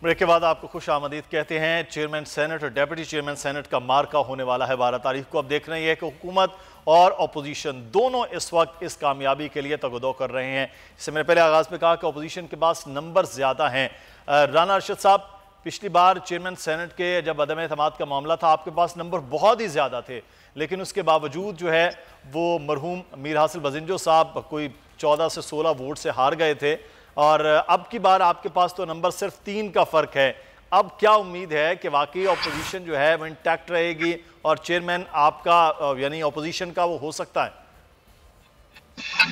Break के बाद आपको खुश आमदीद कहते हैं। चेयरमैन सेनेट और डेप्यूटी चेयरमैन सेनेट का मार्का होने वाला है 12 तारीख को। अब देख रहे हैं कि हुकूमत और अपोजिशन दोनों इस वक्त इस कामयाबी के लिए तगदो कर रहे हैं। इससे मैंने पहले आगाज में कहा कि अपोजिशन के पास नंबर ज़्यादा हैं। राना अरशद साहब, पिछली बार चेयरमैन सेनेट के जब अदम एतमाद का मामला था, आपके पास नंबर बहुत ही ज़्यादा थे, लेकिन उसके बावजूद जो है वो मरहूम मीर हासिल बजिंजो साहब कोई 14 से 16 वोट से हार गए थे, और अब की बार आपके पास तो नंबर सिर्फ 3 का फ़र्क है। अब क्या उम्मीद है कि वाकई अपोजिशन जो है वो इंटैक्ट रहेगी और चेयरमैन आपका यानी अपोजिशन का वो हो सकता है?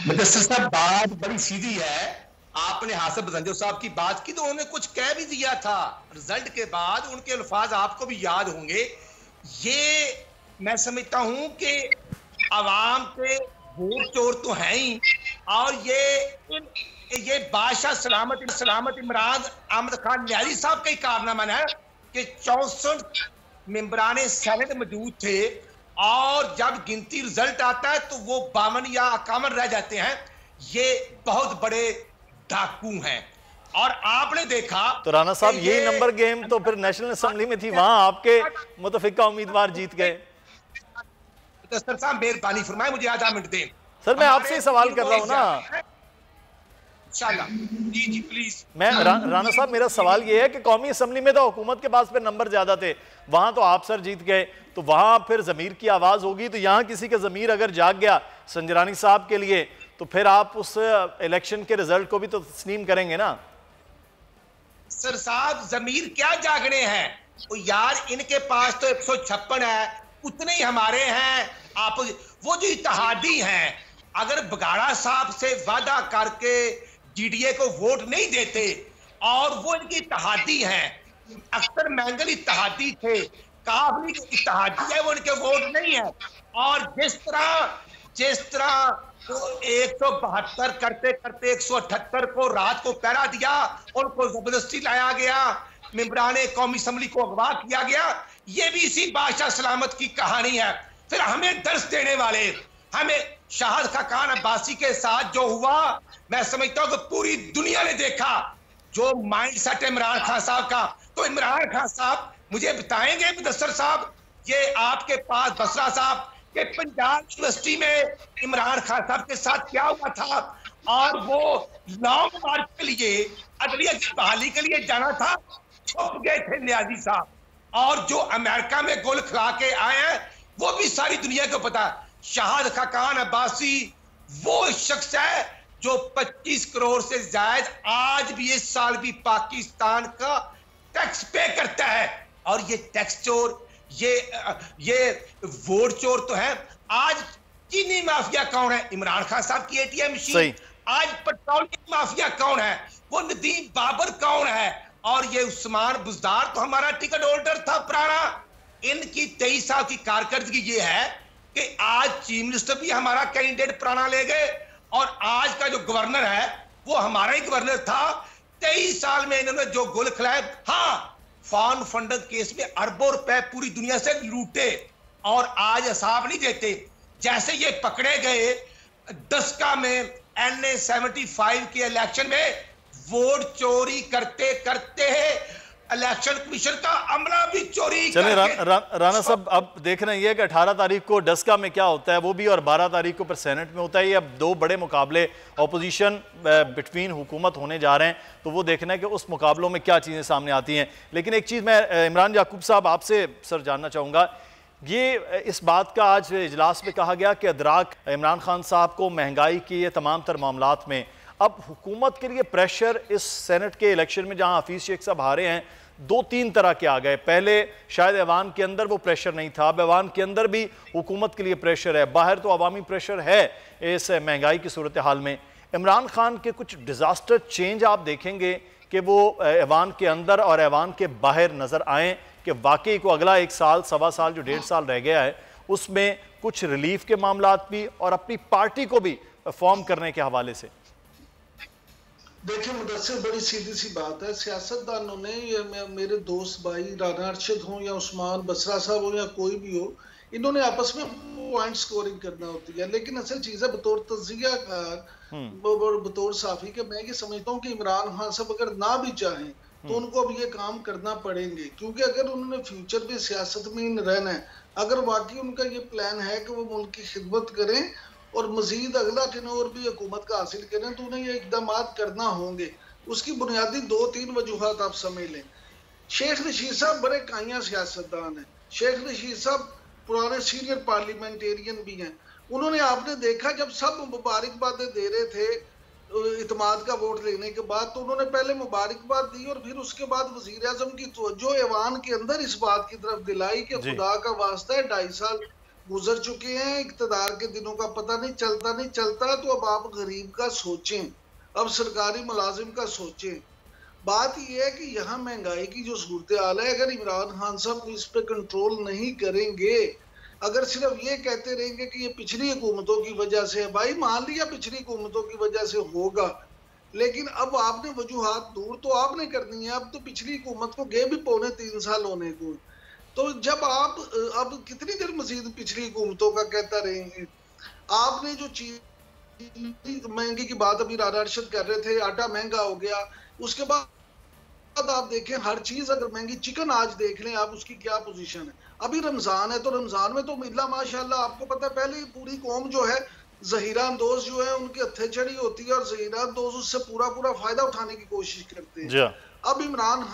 मुदस्सिर साहब, बात बड़ी सीधी है। आपने हासिल बजिंजो साहब की बात की तो उन्होंने कुछ कह भी दिया था रिजल्ट के बाद, उनके अल्फाज आपको भी याद होंगे। ये मैं समझता हूं कि आवाम के वोट चोर तो हैं ही, और ये बादशाह सलामत इमरान अहमद खान न्याजी साहब का ही कारनामा है कि 64 मेंबराने सेनेट मौजूद थे, और जब गिनती रिजल्ट आता है तो वो 52 या 51 रह जाते हैं। ये बहुत बड़े डाकू हैं। और आपने देखा तो राना साहब, यही नंबर गेम तो फिर नेशनल असेंबली में थी, वहां आपके मुतफिका उम्मीदवार जीत गए। सर साहब मेहरबानी फरमाए, मुझे आधा मिनट दें। सर मैं आपसे ही सवाल कर रहा हूं ना। जी जी प्लीज। मैं राना साहब, मेरा सवाल ये है कि कौमी असेंबली में तो हुकूमत के पास फिर नंबर ज्यादा थे, वहां तो आप सर जीत गए, तो वहां फिर जमीर की आवाज होगी। तो यहां किसी का जमीर अगर जाग गया संजरानी साहब के लिए, तो फिर आप उस इलेक्शन के रिजल्ट को भी तो तस्लीम करेंगे ना। सर साहब, जमीर क्या जागने हैं? तो यार इनके पास तो 156 है, उतने ही हमारे हैं। आप वो जो इत्तेहादी हैं, अगर बगाड़ा साहब से वादा करके जीडीए को वोट नहीं देते, और वो इनकी इत्तेहादी हैं, अख्तर मैंगल इत्तेहादी थे, काफली इत्तेहादी है, वो इनके वोट नहीं है। और जिस तरह तो 172 करते करते 178 को रात को पहरा दिया, उनको जबरदस्ती लाया गया, मेंबराने कौमी असेंबली को अगवा किया गया। ये भी इसी बादशाह सलामत की कहानी है। फिर हमें दर्श देने वाले, हमें शाहिद खाकान अब्बासी के साथ जो हुआ, मैं समझता हूं कि पूरी दुनिया ने देखा जो माइंड सेट इमरान खान साहब का। तो इमरान खान साहब मुझे बताएंगे मुदस्सिर साहब, ये आपके पास बसरा साहब के पंजाब यूनिवर्सिटी में इमरान खान साहब के साथ क्या हुआ था, और वो लॉन्ग मार्च के लिए अदलिया की बहाली के लिए जाना था, छुप गए थे न्याजी साहब। और जो अमेरिका में गोल खिला के आए हैं, वो भी सारी दुनिया को पता। शाहिद खाकान अब्बासी वो शख्स है जो 25 करोड़ से ज्यादा आज भी इस साल भी पाकिस्तान का टैक्स पे करता है। और ये टैक्स चोर, ये वोट चोर तो है। आज चीनी माफिया कौन है? इमरान खान साहब की एटीएम मशीन। आज पेट्रोलियम माफिया कौन है? वो नदीम बाबर कौन है? और ये उस्मान बुजदार तो हमारा टिकट होल्डर था पुराना। इनकी 23 साल की कारकर्दगी ये है कि आज चीफ मिनिस्टर भी हमारा कैंडिडेट पुराना ले गए, और आज का जो गवर्नर है वो हमारा ही गवर्नर था। 23 साल में इन्होंने जो गुल खिलाए, हाँ, फॉरेन फंडिंग केस में अरबों रुपए पूरी दुनिया से लूटे, और आज हिसाब नहीं देते। जैसे ये पकड़े गए दसका में NA-75 के इलेक्शन में वोट चोरी करते करते इलेक्शन कमीशन का अमला भी चोरी। चलिए राना साहब, अब देख रहे हैं कि 18 तारीख को डस्का में क्या होता है वो भी, और 12 तारीख को फिर सेनेट में होता है। ये अब दो बड़े मुकाबले अपोजिशन बिटवीन हुकूमत होने जा रहे हैं, तो वो देखना है कि उस मुकाबलों में क्या चीज़ें सामने आती हैं। लेकिन एक चीज़ मैं इमरान याकूब साहब आपसे सर जानना चाहूँगा, ये इस बात का आज इजलास में कहा गया कि अदराक इमरान खान साहब को महंगाई की ये तमाम तर मामलात में अब हुकूमत के लिए प्रेशर इस सेनेट के इलेक्शन में, जहाँ हफीज़ शेख साहब हारे हैं, 2-3 तरह के आ गए। पहले शायद ऐवान के अंदर वो प्रेशर नहीं था, अब ऐवान के अंदर भी हुकूमत के लिए प्रेशर है, बाहर तो अवामी प्रेशर है इस महंगाई की सूरत हाल में। इमरान खान के कुछ डिज़ास्टर चेंज आप देखेंगे कि वो ऐवान के अंदर और ऐवान के बाहर नज़र आएँ, कि वाकई को अगला 1 साल, 1.25 साल जो 1.5 साल रह गया है, उसमें कुछ रिलीफ के मामलात भी और अपनी पार्टी को भी फॉर्म करने के हवाले से। देखिए मुदस्सिर, बड़ी सीधी सी बात है, सियासतदानों ने, ये मेरे दोस्त भाई राना अरशद हो या उस्मान बसरा साहब हो या कोई भी हो, इन्होंने आपस में पॉइंट स्कोरिंग करना होती है। लेकिन असल चीज़ है बतौर तजिया कार, बतौर साफी के, मैं ये समझता हूँ कि इमरान खान साहब अगर ना भी चाहें तो उनको अब ये काम करना पड़ेंगे, क्योंकि अगर उन्होंने फ्यूचर में सियासत में रहना है, अगर वाकई उनका ये प्लान है कि वो मुल्क की खिदमत करें और मजीद अगला टेन्योर भी हुकूमत का हासिल करें, तो उन्हें ये इकदाम करना होंगे। उसकी बुनियादी 2-3 वजूहात आप समझ लें। शेख रशीद साहब बड़े काया सियासतदान हैं। शेख रशीद साहब पुराने सीनियर पार्लियामेंटेरियन भी हैं। उन्होंने, आपने देखा जब सब मुबारकबादें दे रहे थे इत्मीद का वोट लेने के बाद, तो उन्होंने पहले मुबारकबाद दी और फिर उसके बाद वजीर आजम की तवज्जो ऐवान के अंदर इस बात की तरफ दिलाई कि खुदा का वास्ता है 2.5 साल गुजर चुके हैं, इक्तदार के दिनों का पता नहीं चलता, तो अब आप गरीब का सोचें, अब सरकारी मुलाजिम का सोचें। बात यह है कि यहाँ महंगाई की जो सूरत हाल है, अगर इमरान खान साहब इस पे कंट्रोल नहीं करेंगे, अगर सिर्फ ये कहते रहेंगे कि ये पिछली हुकूमतों की वजह से है, भाई मान लिया पिछली हुकूमतों की वजह से होगा, लेकिन अब आपने वजूहात दूर तो आपने करनी है। अब तो पिछली हुकूमत को गए भी 2.25 साल होने को, तो जब आप अब कितनी देर मजीद पिछली हुकूमतों का कहता रहेंगे। आपने जो चीज महंगी की बात अभी राना अरशद कर रहे थे, आटा महंगा हो गया, उसके बाद आप देखें हर चीज अगर महंगी, चिकन आज देख लें आप, उसकी क्या पोजीशन है। अभी रमजान है, तो रमजान में तो मिला माशाल्लाह, आपको पता है पहले पूरी कौम जो है जहीरा अंदोज जो है उनके हथे चढ़ी होती है और जहीरा अंदोज उससे पूरा फायदा उठाने की कोशिश करते हैं। अब इमरान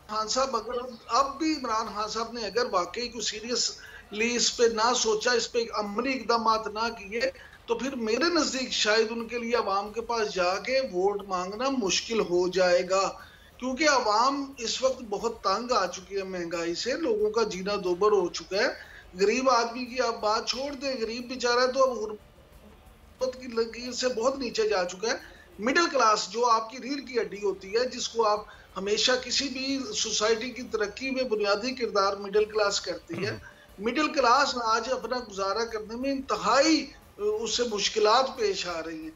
खान साहब अगर अब भी इमरान खान साहब ने अगर वाकई को सीरियसली इस पे ना सोचा, इस पे अमली इकदाम ना किए, तो फिर मेरे नजदीक शायद उनके लिए अवाम के पास जाके वोट मांगना मुश्किल हो जाएगा, क्योंकि अवाम इस वक्त बहुत तंग आ चुकी है महंगाई से, लोगों का जीना दोबर हो चुका है। गरीब आदमी की आप बात छोड़ दें, गरीब बेचारा तो अब गुर्बत की लकीर से बहुत नीचे जा चुका है। मिडिल क्लास जो आपकी रीढ़ की हड्डी होती है, जिसको आप हमेशा किसी भी सोसाइटी की तरक्की में बुनियादी किरदार मिडिल क्लास करती है, मिडिल क्लास आज अपना गुजारा करने में इंतहाई उससे मुश्किलात पेश आ रही हैं।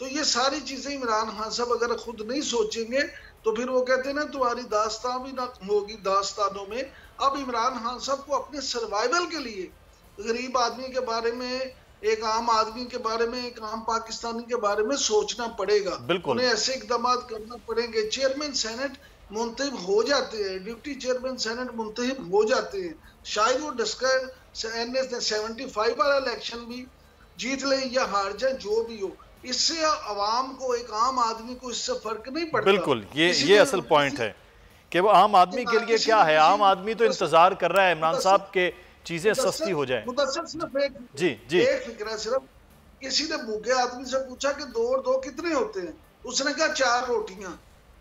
तो ये सारी चीजें इमरान खान साहब अगर खुद नहीं सोचेंगे, तो फिर वो कहते हैं ना, तुम्हारी दास्तान भी ना होगी दास्तानों में। अब इमरान खान साहब को अपने सर्वाइवल के लिए गरीब आदमी के बारे में, एक आम आदमी के बारे में, एक आम पाकिस्तानी के बारे में सोचना पड़ेगा। उन्हें ऐसे इकदाम करना पड़ेंगे। चेयरमैन सेनेट मुंतखब हो जाते हैं, डिप्टी चेयरमैन सेनेट मुंतखब हो जाते हैं, शायद वो डिस्का 75 वाला इलेक्शन भी जीत ले या हार जाए, जो भी हो, इससे अवाम को, एक आम आदमी को इससे फर्क नहीं पड़ता। बिल्कुल, ये असल पॉइंट है कि वो आम आदमी के लिए क्या है, आम आदमी तो इंतजार कर रहा है इमरान साहब के चीजें सस्ती हो जाए। एक फिक्र है सिर्फ, किसी ने भूखे आदमी से पूछा कि 2 और 2 कितने होते हैं, उसने कहा 4 रोटियां।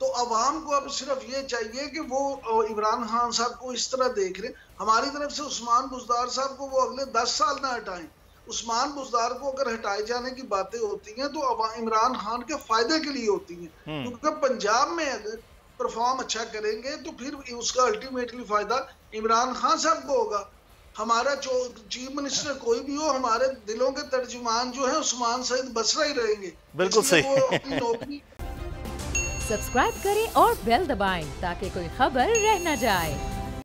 तो अवाम को अब सिर्फ ये चाहिए कि वो इमरान खान साहब को इस तरह देख रहे। हमारी तरफ से उस्मान बुज़दार साहब को वो अगले 10 साल ना हटाएं। उस्मान बुज़दार को अगर हटाए जाने की बातें होती हैं तो इमरान खान के फायदे के लिए होती हैं, क्योंकि पंजाब में अगर परफॉर्म अच्छा करेंगे तो फिर उसका अल्टीमेटली फायदा इमरान खान साहब को होगा। हमारा जो चीफ मिनिस्टर कोई भी हो, हमारे दिलों के तर्जुमान जो है उस्मान सईद बसरा ही रहेंगे। बिल्कुल सही। सब्सक्राइब करें और बेल दबाएं ताकि कोई खबर रह न जाए।